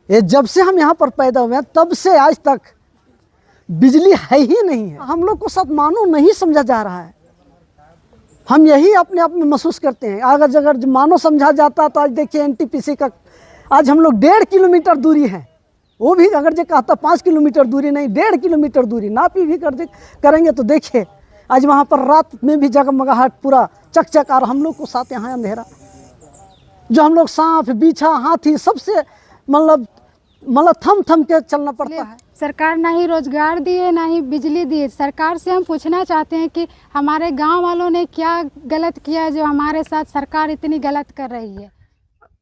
ये जब से हम यहाँ पर पैदा हुए हैं तब से आज तक बिजली है ही नहीं है। हम लोग को सब मानो नहीं समझा जा रहा है। हम यही अपने आप में महसूस करते हैं। अगर मानो समझा जाता तो आज देखिए एनटीपीसी का आज हम लोग 1.5 किलोमीटर दूरी है, वो भी अगर जो कहता 5 किलोमीटर दूरी नहीं 1.5 किलोमीटर दूरी नापी भी करेंगे तो देखिए आज वहाँ पर रात में भी जगमगाहट पूरा चकचक और हम लोग को साथ यहाँ अंधेरा, जो हम लोग सांप बीछा हाथी सबसे मतलब थम थम के चलना पड़ता है। सरकार ना ही रोजगार दिए ना ही बिजली दिए। सरकार से हम पूछना चाहते हैं कि हमारे गांव वालों ने क्या गलत किया जो हमारे साथ सरकार इतनी गलत कर रही है।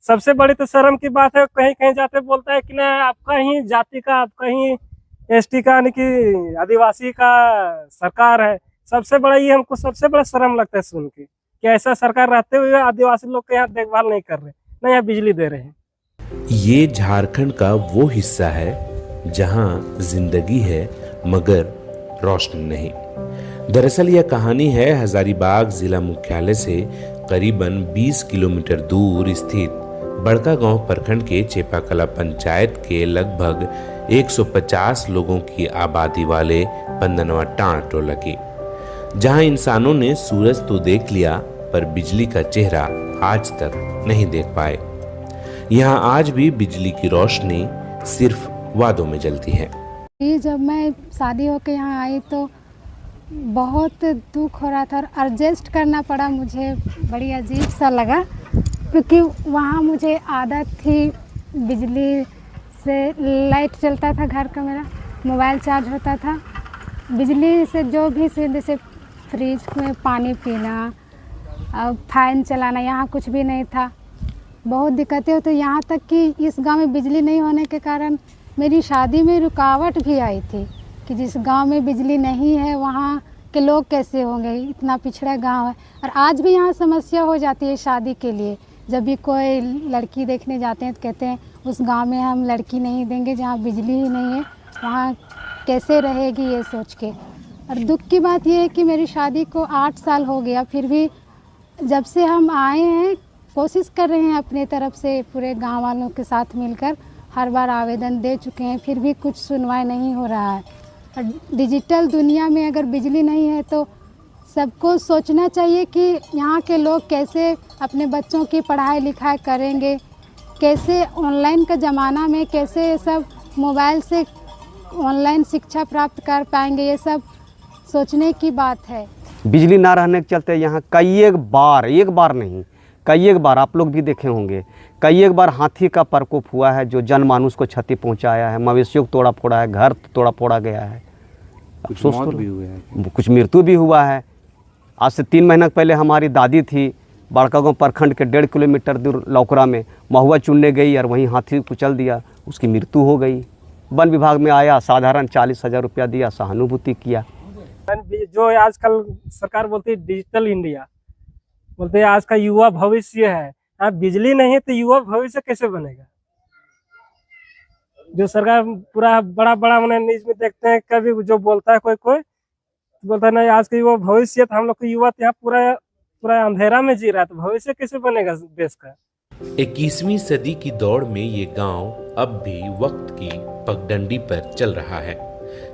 सबसे बड़ी तो शर्म की बात है, कहीं कहीं जाते बोलता है कि ना आपका ही जाति का, आपका ही एसटी का यानी कि आदिवासी का सरकार है। सबसे बड़ा ये हमको सबसे बड़ा शर्म लगता है सुन के कि ऐसा सरकार रहते हुए आदिवासी लोग के यहाँ देखभाल नहीं कर रहे, ना यहाँ बिजली दे रहे हैं। ये झारखंड का वो हिस्सा है जहां जिंदगी है मगर रोशनी नहीं। दरअसल यह कहानी है हजारीबाग जिला मुख्यालय से करीबन 20 किलोमीटर दूर स्थित बड़कागांव प्रखंड के चेपाकला पंचायत के लगभग 150 लोगों की आबादी वाले पंदनवा टांड टोला की, जहां इंसानों ने सूरज तो देख लिया पर बिजली का चेहरा आज तक नहीं देख पाए। यहाँ आज भी बिजली की रोशनी सिर्फ वादों में जलती है। जब मैं शादी होकर यहाँ आई तो बहुत दुख हो रहा था और एडजस्ट करना पड़ा। मुझे बड़ी अजीब सा लगा क्योंकि वहाँ मुझे आदत थी बिजली से, लाइट चलता था घर का, मेरा मोबाइल चार्ज होता था, बिजली से जो भी जैसे फ्रिज में पानी पीना और फैन चलाना, यहाँ कुछ भी नहीं था। बहुत दिक्कतें होती, यहाँ तक कि इस गांव में बिजली नहीं होने के कारण मेरी शादी में रुकावट भी आई थी कि जिस गांव में बिजली नहीं है वहाँ के लोग कैसे होंगे, इतना पिछड़ा गांव है। और आज भी यहाँ समस्या हो जाती है शादी के लिए। जब भी कोई लड़की देखने जाते हैं तो कहते हैं उस गांव में हम लड़की नहीं देंगे जहाँ बिजली ही नहीं है, वहाँ कैसे रहेगी, ये सोच के। और दुख की बात यह है कि मेरी शादी को 8 साल हो गया, फिर भी जब से हम आए हैं कोशिश कर रहे हैं अपने तरफ से पूरे गांव वालों के साथ मिलकर, हर बार आवेदन दे चुके हैं, फिर भी कुछ सुनवाई नहीं हो रहा है। और डिजिटल दुनिया में अगर बिजली नहीं है तो सबको सोचना चाहिए कि यहाँ के लोग कैसे अपने बच्चों की पढ़ाई लिखाई करेंगे, कैसे ऑनलाइन का ज़माना में कैसे ये सब मोबाइल से ऑनलाइन शिक्षा प्राप्त कर पाएंगे, ये सब सोचने की बात है। बिजली ना रहने के चलते यहाँ एक बार नहीं कई एक बार आप लोग भी देखे होंगे, कई एक बार हाथी का प्रकोप हुआ है जो जनमानुष को क्षति पहुंचाया है, मवेशियों को तोड़ा फोड़ा है, घर तोड़ा फोड़ा गया है, कुछ मौत भी हुई है, कुछ मृत्यु भी हुआ है। आज से 3 महीना पहले हमारी दादी थी बड़कागांव प्रखंड के 1.5 किलोमीटर दूर लौकरा में महुआ चुनने गई और वहीं हाथी कुचल दिया, उसकी मृत्यु हो गई। वन विभाग में आया, साधारण 40,000 रुपया दिया, सहानुभूति किया। जो आजकल सरकार बोलती है डिजिटल इंडिया, बोलते हैं आज का युवा भविष्य है। अब बिजली नहीं है तो युवा भविष्य कैसे बनेगा? जो सरकार पूरा बड़ा बड़ा मैंने न्यूज में देखते हैं, कभी जो बोलता है कोई बोलता है नहीं आज का युवा भविष्य, तो हम लोग को युवा यहाँ पूरा अंधेरा में जी रहा है, तो भविष्य कैसे बनेगा देश का? 21वीं सदी की दौड़ में ये गांव अब भी वक्त की पगडंडी पर चल रहा है,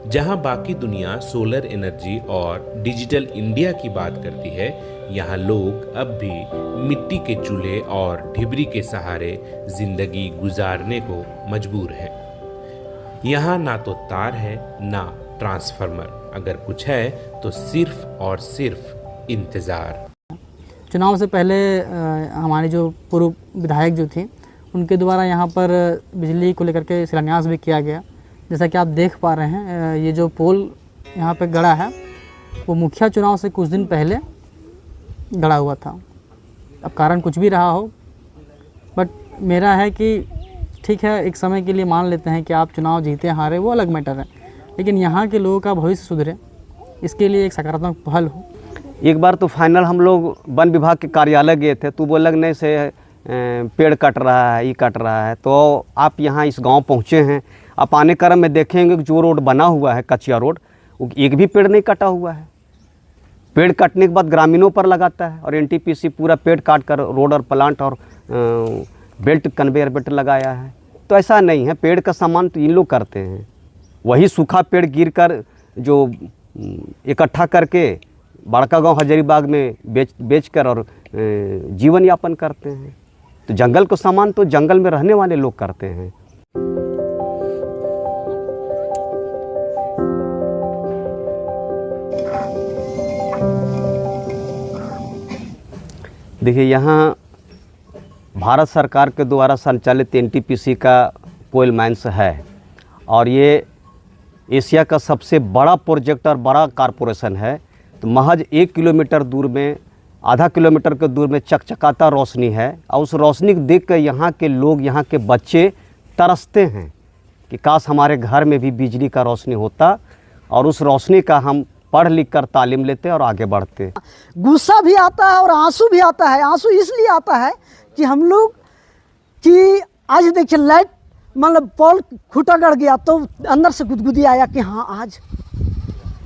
जहां बाकी दुनिया सोलर एनर्जी और डिजिटल इंडिया की बात करती है, यहाँ लोग अब भी मिट्टी के चूल्हे और ढिबरी के सहारे जिंदगी गुजारने को मजबूर हैं। यहाँ ना तो तार है ना ट्रांसफार्मर, अगर कुछ है तो सिर्फ और सिर्फ इंतज़ार। चुनाव से पहले हमारे जो पूर्व विधायक जो थी उनके द्वारा यहाँ पर बिजली को लेकर के शिलान्यास भी किया गया। जैसा कि आप देख पा रहे हैं ये जो पोल यहाँ पे गड़ा है वो मुखिया चुनाव से कुछ दिन पहले गड़ा हुआ था। अब कारण कुछ भी रहा हो, बट मेरा है कि ठीक है एक समय के लिए मान लेते हैं कि आप चुनाव जीते हारे वो अलग मैटर है, लेकिन यहाँ के लोगों का भविष्य सुधरे इसके लिए एक सकारात्मक पहल हो। एक बार तो फाइनल हम लोग वन विभाग के कार्यालय गए थे, तो वो लगने से पेड़ कट रहा है, ये कट रहा है, तो आप यहाँ इस गांव पहुँचे हैं, आप आने क्रम में देखेंगे कि जो रोड बना हुआ है कच्चिया रोड, वो एक भी पेड़ नहीं कटा हुआ है। पेड़ कटने के बाद ग्रामीणों पर लगाता है और एनटीपीसी पूरा पेड़ काट कर रोड और प्लांट और बेल्ट कन्वेयर बेल्ट लगाया है। तो ऐसा नहीं है, पेड़ का सामान तो इन लोग करते हैं। वही सूखा पेड़ गिर कर जो इकट्ठा करके बड़का गांव हजारीबाग में बेच कर और जीवन यापन करते हैं। तो जंगल को सामान तो जंगल में रहने वाले लोग करते हैं। देखिए, यहाँ भारत सरकार के द्वारा संचालित एनटीपीसी का कोयल माइंस है और ये एशिया का सबसे बड़ा प्रोजेक्ट और बड़ा कारपोरेशन है। तो महज 1 किलोमीटर दूर में, आधा किलोमीटर के दूर में चकचकाता रोशनी है और उस रोशनी को देख कर यहाँ के लोग, यहाँ के बच्चे तरसते हैं कि काश हमारे घर में भी बिजली का रोशनी होता और उस रोशनी का हम पढ़ लिख कर तालीम लेते और आगे बढ़ते। गुस्सा भी आता है और आंसू भी आता है। आंसू इसलिए आता है कि हम लोग कि आज देखिए लाइट मतलब पोल खूटा गड़ गया तो अंदर से गुदगुदी आया कि हाँ आज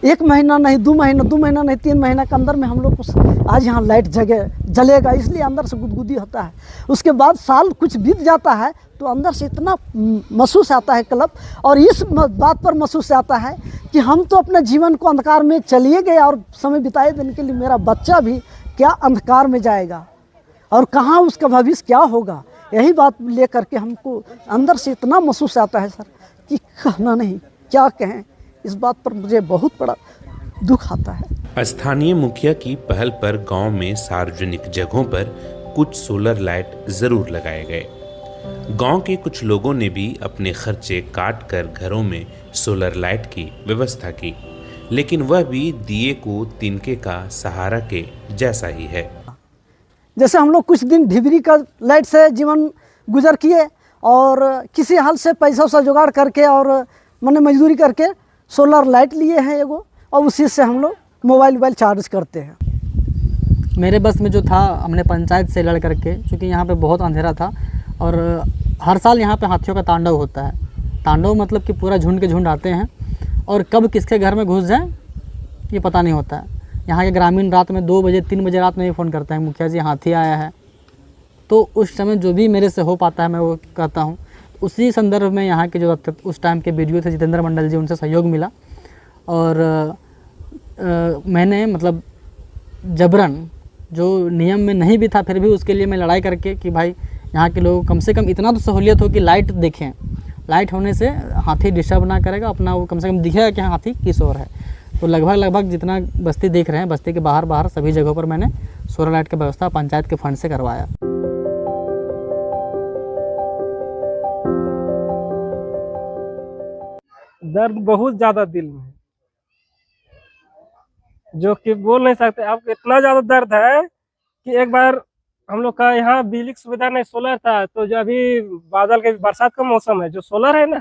1 महीना नहीं 2 महीना, 2 महीना नहीं 3 महीना के अंदर में हम लोग को आज यहाँ लाइट जलेगा, इसलिए अंदर से गुदगुदी होता है। उसके बाद साल कुछ बीत जाता है तो अंदर से इतना महसूस आता है क्लब, और इस बात पर महसूस आता है कि हम तो अपने जीवन को अंधकार में चलिए गए और समय बिताए देने के लिए मेरा बच्चा भी क्या अंधकार में जाएगा और कहाँ उसका भविष्य क्या होगा। यही बात लेकर के हमको अंदर से इतना महसूस आता है सर कि कहना नहीं, क्या कहें। इस बात पर मुझे बहुत बड़ा दुख आता है। स्थानीय मुखिया की पहल पर गांव में सार्वजनिक जगहों पर कुछ सोलर लाइट जरूर लगाए गए। गांव के कुछ लोगों ने भी अपने खर्चे काट कर घरों में सोलर लाइट की व्यवस्था की, लेकिन वह भी दिए को तिनके का सहारा के जैसा ही है। जैसे हम लोग कुछ दिन ढिबरी का लाइट से जीवन गुजर किए और किसी हाल से पैसा वैसा जुगाड़ करके और मैंने मजदूरी करके सोलर लाइट लिए हैं एगो, और उसी से हम लोग मोबाइल चार्ज करते हैं। मेरे बस में जो था, हमने पंचायत से लड़ करके, क्योंकि यहाँ पे बहुत अंधेरा था और हर साल यहाँ पे हाथियों का तांडव होता है। तांडव मतलब कि पूरा झुंड के झुंड आते हैं और कब किसके घर में घुस जाए ये पता नहीं होता है। यहाँ के ग्रामीण रात में 2 बजे 3 बजे रात में ही फ़ोन करते हैं, मुखिया जी हाथी आया है। तो उस समय जो भी मेरे से हो पाता है मैं वो करता हूँ। उसी संदर्भ में यहाँ के जो उस टाइम के वीडियो थे जितेंद्र मंडल जी, उनसे सहयोग मिला और मैंने मतलब जबरन, जो नियम में नहीं भी था फिर भी उसके लिए मैं लड़ाई करके कि भाई यहाँ के लोग कम से कम इतना तो सहूलियत हो कि लाइट देखें। लाइट होने से हाथी डिस्टर्ब ना करेगा, अपना वो कम से कम दिखेगा कि हाथी किस ओर है। तो लगभग जितना बस्ती देख रहे हैं, बस्ती के बाहर सभी जगहों पर मैंने सोलर लाइट की व्यवस्था पंचायत के फंड से करवाया। दर्द बहुत ज्यादा दिल में है, जो कि बोल नहीं सकते। आपको इतना ज्यादा दर्द है कि एक बार हम लोग का यहाँ बिजली की सुविधा नहीं, सोलर था, तो जो अभी बादल के बरसात का मौसम है, जो सोलर है ना,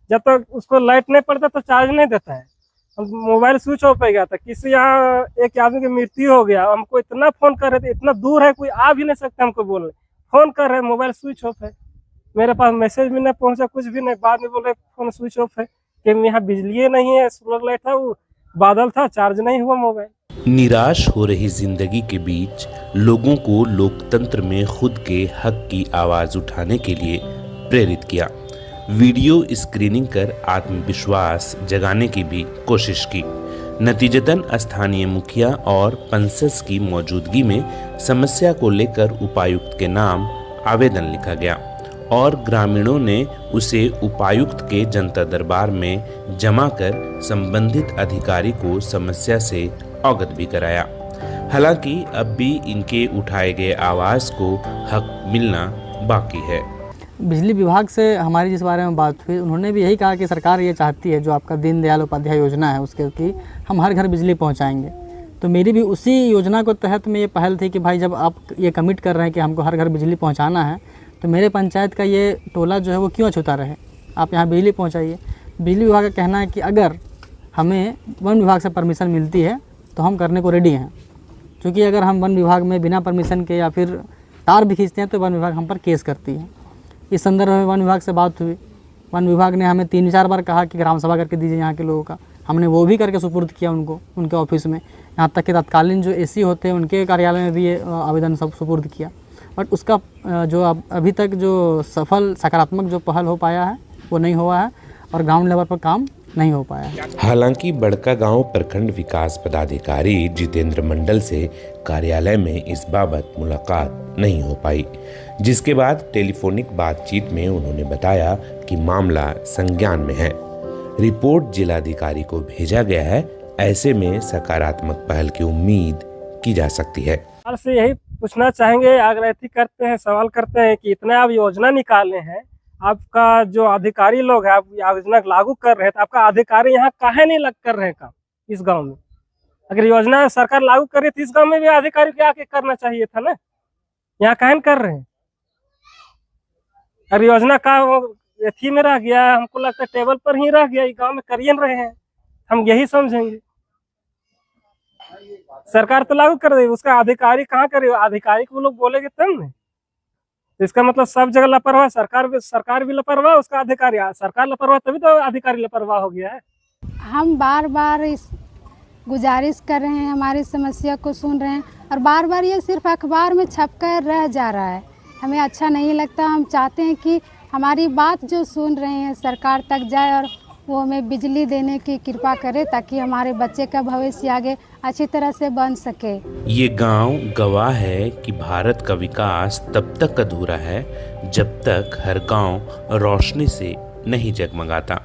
जब तक उसको लाइट नहीं पड़ता तो चार्ज नहीं देता है। मोबाइल स्विच ऑफ हो गया था, किसी यहाँ एक आदमी की मृत्यु हो गया, हमको इतना फोन कर रहे थे, इतना दूर है कोई आ भी नहीं सकता हमको बोलने, फोन कर रहे, मोबाइल स्विच ऑफ है, मेरे पास मैसेज भी नहीं पहुंचा, कुछ भी नहीं। बाद में बोल रहे फोन स्विच ऑफ है कि यहाँ बिजली नहीं है, सोलर लाइट था, वो बादल था, चार्ज नहीं हुआ मोबाइल। निराश हो रही जिंदगी के बीच लोगों को लोकतंत्र में खुद के हक की आवाज उठाने के लिए प्रेरित किया। वीडियो स्क्रीनिंग कर आत्मविश्वास जगाने की भी कोशिश की। नतीजतन स्थानीय मुखिया और पंसस की मौजूदगी में समस्या को लेकर उपायुक्त के नाम आवेदन लिखा गया और ग्रामीणों ने उसे उपायुक्त के जनता दरबार में जमा कर संबंधित अधिकारी को समस्या से अवगत भी कराया। हालांकि अब भी इनके उठाए गए आवाज को हक मिलना बाकी है। बिजली विभाग से हमारी जिस बारे में बात हुई, उन्होंने भी यही कहा कि सरकार ये चाहती है जो आपका दीनदयाल उपाध्याय योजना है उसके कि हम हर घर बिजली पहुंचाएंगे। तो मेरी भी उसी योजना को तहत में ये पहल थी कि भाई जब आप ये कमिट कर रहे हैं कि हमको हर घर बिजली पहुंचाना है, तो मेरे पंचायत का ये टोला जो है वो क्यों अछूता रहे, आप यहाँ बिजली पहुँचाइए। बिजली विभाग का कहना है कि अगर हमें वन विभाग से परमिशन मिलती है तो हम करने को रेडी हैं, क्योंकि अगर हम वन विभाग में बिना परमिशन के या फिर तार भी खींचते हैं तो वन विभाग हम पर केस करती है। इस संदर्भ में वन विभाग से बात हुई, वन विभाग ने हमें 3-4 बार कहा कि ग्राम सभा करके दीजिए यहाँ के लोगों का, हमने वो भी करके सुपुर्द किया उनको, उनके ऑफिस में। यहाँ तक कि तत्कालीन जो एसी होते हैं उनके कार्यालय में भी ये आवेदन सब सुपुर्द किया। बट उसका जो अभी तक जो सफल सकारात्मक जो पहल हो पाया है वो नहीं हुआ है और ग्राउंड लेवल पर काम नहीं हो पाया है। हालांकि बड़कागांव प्रखंड विकास पदाधिकारी जितेंद्र मंडल से कार्यालय में इस बाबत मुलाकात नहीं हो पाई, जिसके बाद टेलीफोनिक बातचीत में उन्होंने बताया कि मामला संज्ञान में है, रिपोर्ट जिलाधिकारी को भेजा गया है, ऐसे में सकारात्मक पहल की उम्मीद की जा सकती है। सरकार से यही पूछना चाहेंगे, आग्रह करते हैं, सवाल करते हैं कि इतने आप योजना निकाले हैं, आपका जो अधिकारी लोग हैं, आप योजना लागू कर रहे हैं, तो आपका अधिकारी यहाँ काहे नहीं लग कर रहे हैं काम इस गांव में? अगर योजना सरकार लागू कर रही थी, इस गांव में भी अधिकारी के आके करना चाहिए था ना, यहाँ काहे नहीं कर रहे हैं? अगर योजना का एथी में रह गया, हमको लगता है टेबल पर ही रह गया, गाँव में करिए रहे हैं, हम यही समझेंगे। सरकार तो लागू कर रही है, उसका अधिकारी कहाँ करे? अधिकारी को लोग बोलेंगे तब नहीं, इसका मतलब सब जगह लापरवाह, सरकार भी लापरवाह, उसका अधिकारी, सरकार लापरवाह तभी तो अधिकारी लापरवाह हो गया है। हम बार बार इस गुजारिश कर रहे हैं, हमारी समस्या को सुन रहे हैं और बार बार ये सिर्फ अखबार में छप कर रह जा रहा है, हमें अच्छा नहीं लगता। हम चाहते हैं कि हमारी बात जो सुन रहे हैं सरकार तक जाए और वो हमें बिजली देने की कृपा करे, ताकि हमारे बच्चे का भविष्य आगे अच्छी तरह से बन सके। ये गांव गवाह है कि भारत का विकास तब तक अधूरा है जब तक हर गांव रोशनी से नहीं जगमगाता।